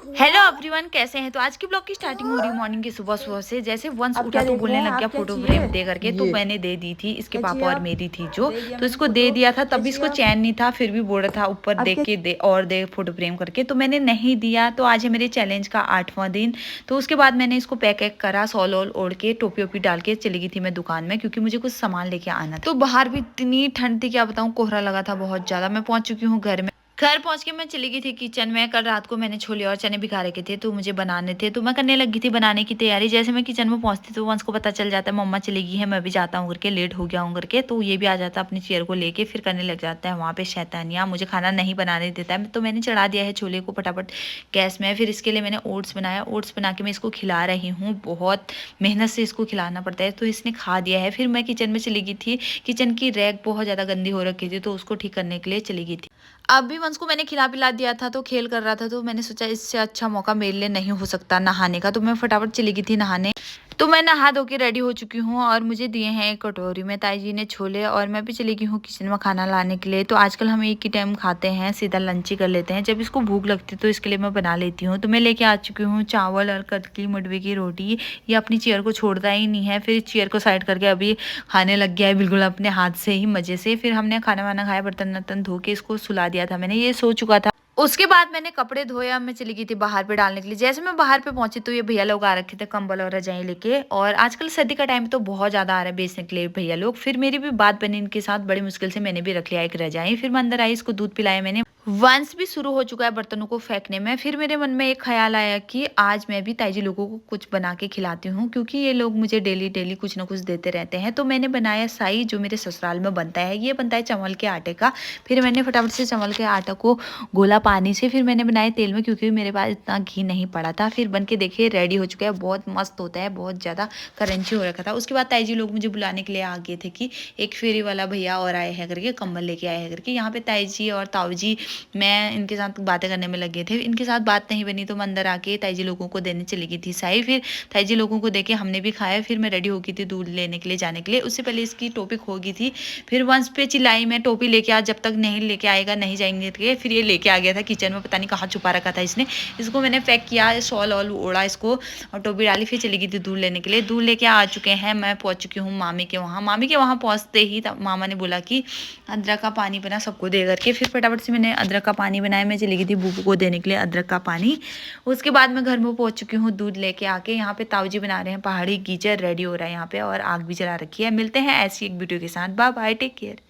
Hello everyone, कैसे हैं। तो आज की ब्लॉग की स्टार्टिंग हो रही है मॉर्निंग की सुबह सुबह से। जैसे वंस आप उठा क्या तो देख रहे बोलने हैं? लग गया आप क्या फोटो फ्रेम चाहिए? दे करके, तो ये मैंने दे दी थी इसके क्या चाहिए? पापा और आप मेरी थी जो। दे दिया तो मैंने इसको फोटो। दे दिया था, क्या तब भी चाहिए? इसको आप चैन नहीं था, फिर भी बोल रहा था ऊपर आप देख क्या? के दे और दे फोटो फ्रेम करके। तो मैंने नहीं दिया। तो आज है मेरे चैलेंज का 8वां दिन। तो उसके बाद मैंने इसको पैक वैक करा, सॉल ऑल ओढ़ के, टोपी ओपी डाल के चली गई थी मैं दुकान में, क्योंकि मुझे कुछ सामान लेके आना था। तो बाहर भी इतनी ठंड थी, क्या बताऊँ, कोहरा लगा था बहुत ज्यादा। मैं पहुंच चुकी हूँ घर में। घर पहुंच के मैं चली गई थी किचन में। कल रात को मैंने छोले और चने भिगा रखे थे, तो मुझे बनाने थे, तो मैं करने लगी थी बनाने की तैयारी। जैसे मैं किचन में पहुंचती तो वंश को पता चल जाता है मम्मा चली गई है, मैं भी जाता हूँ करके, लेट हो गया हूँ करके। तो ये भी आ जाता है अपनी चेयर को लेके, फिर करने लग जाता है वहाँ पे शैतानियाँ, मुझे खाना नहीं बनाने देता है। तो मैंने चढ़ा दिया है छोले को फटाफट गैस में। फिर इसके लिए मैंने ओट्स बनाया। ओट्स बना के मैं इसको खिला रही हूँ। बहुत मेहनत से इसको खिलाना पड़ता है। तो इसने खा दिया है। फिर मैं किचन में चली गई थी। किचन की रैक बहुत ज़्यादा गंदी हो रखी थी, तो उसको ठीक करने के लिए चली गई थी। अब भी वंश को मैंने खिला पिला दिया था, तो खेल कर रहा था। तो मैंने सोचा इससे अच्छा मौका मेरे लिए नहीं हो सकता नहाने का। तो मैं फटाफट चली गई थी नहाने। तो मैं नहा धो के रेडी हो चुकी हूँ, और मुझे दिए हैं एक कटोरी में ताई जी ने छोले, और मैं भी चली गई हूँ किचन में खाना लाने के लिए। तो आजकल हम एक ही टाइम खाते हैं, सीधा लंच ही कर लेते हैं। जब इसको भूख लगती है तो इसके लिए मैं बना लेती हूँ। तो मैं लेके आ चुकी हूँ चावल और कतली मडवे की रोटी। ये अपनी चेयर को छोड़ता ही नहीं है। फिर चेयर को साइड करके अभी खाने लग गया है, बिल्कुल अपने हाथ से ही मजे से। फिर हमने खाना वाना खाया, बर्तन वर्तन धो के इसको सुला दिया था मैंने, ये सो चुका था। उसके बाद मैंने कपड़े धोए। अब मैं चली गई थी बाहर पे डालने के लिए। जैसे मैं बाहर पे पहुंची तो ये भैया लोग आ रखे थे कंबल और रजाई लेके। और आजकल सर्दी का टाइम तो बहुत ज्यादा आ रहा है बेचने के लिए भैया लोग। फिर मेरी भी बात बनी इनके साथ, बड़ी मुश्किल से मैंने भी रख लिया एक रजाई। फिर मैं अंदर आई, इसको दूध पिलाया मैंने। वंश भी शुरू हो चुका है बर्तनों को फेंकने में। फिर मेरे मन में एक ख्याल आया कि आज मैं भी ताई जी लोगों को कुछ बना के खिलाती हूँ, क्योंकि ये लोग मुझे डेली डेली कुछ ना कुछ देते रहते हैं। तो मैंने बनाया साई, जो मेरे ससुराल में बनता है। ये बनता है चावल के आटे का। फिर मैंने फटाफट से चावल के आटा को घोला पानी से, फिर मैंने बनाए तेल में, क्योंकि मेरे पास इतना घी नहीं पड़ा था। फिर बन के देखिए रेडी हो चुका है। बहुत मस्त होता है, बहुत ज़्यादा क्रंची हो रखा था। उसके बाद ताई जी लोग मुझे बुलाने के लिए आ गए थे कि एक फेरी वाला भैया और आए हैं करके, कंबल लेके आए हैं करके। यहाँ पे ताई जी और ताऊ जी, मैं इनके साथ बातें करने में लगे थे। इनके साथ बात नहीं बनी तो मैं अंदर आके ताई जी लोगों को देने चली गई थी साई। फिर ताई जी लोगों को देके हमने भी खाया। फिर मैं रेडी हो गई थी दूध लेने के लिए जाने के लिए। उससे पहले इसकी टोपी खो गई थी। फिर वंश पे चिल्लाई मैं, टोपी लेके आ, जब तक नहीं लेके आएगा नहीं जाएंगे करके। फिर ये लेके आ गया था किचन में, पता नहीं कहाँ छुपा रखा था इसने। इसको मैंने पैक किया, शॉल ऑल ओढ़ा इसको, और टोपी डाली। फिर चली गई थी दूध लेने के लिए। दूध लेके आ चुके हैं। मैं पहुंच चुकी हूँ मामी के वहाँ। मामी के वहाँ पहुँचते ही मामा ने बोला कि अदरक का पानी बना सबको दे करके। फिर फटाफट से मैंने अदरक का पानी बनाया। मैं चली गई थी बूबू को देने के लिए अदरक का पानी। उसके बाद मैं घर में पहुंच चुकी हूँ दूध लेके आके। यहाँ पे ताऊ जी बना रहे हैं पहाड़ी गीजर, रेडी हो रहा है यहाँ पे, और आग भी जला रखी है। मिलते हैं ऐसी एक वीडियो के साथ। Bye bye, take care.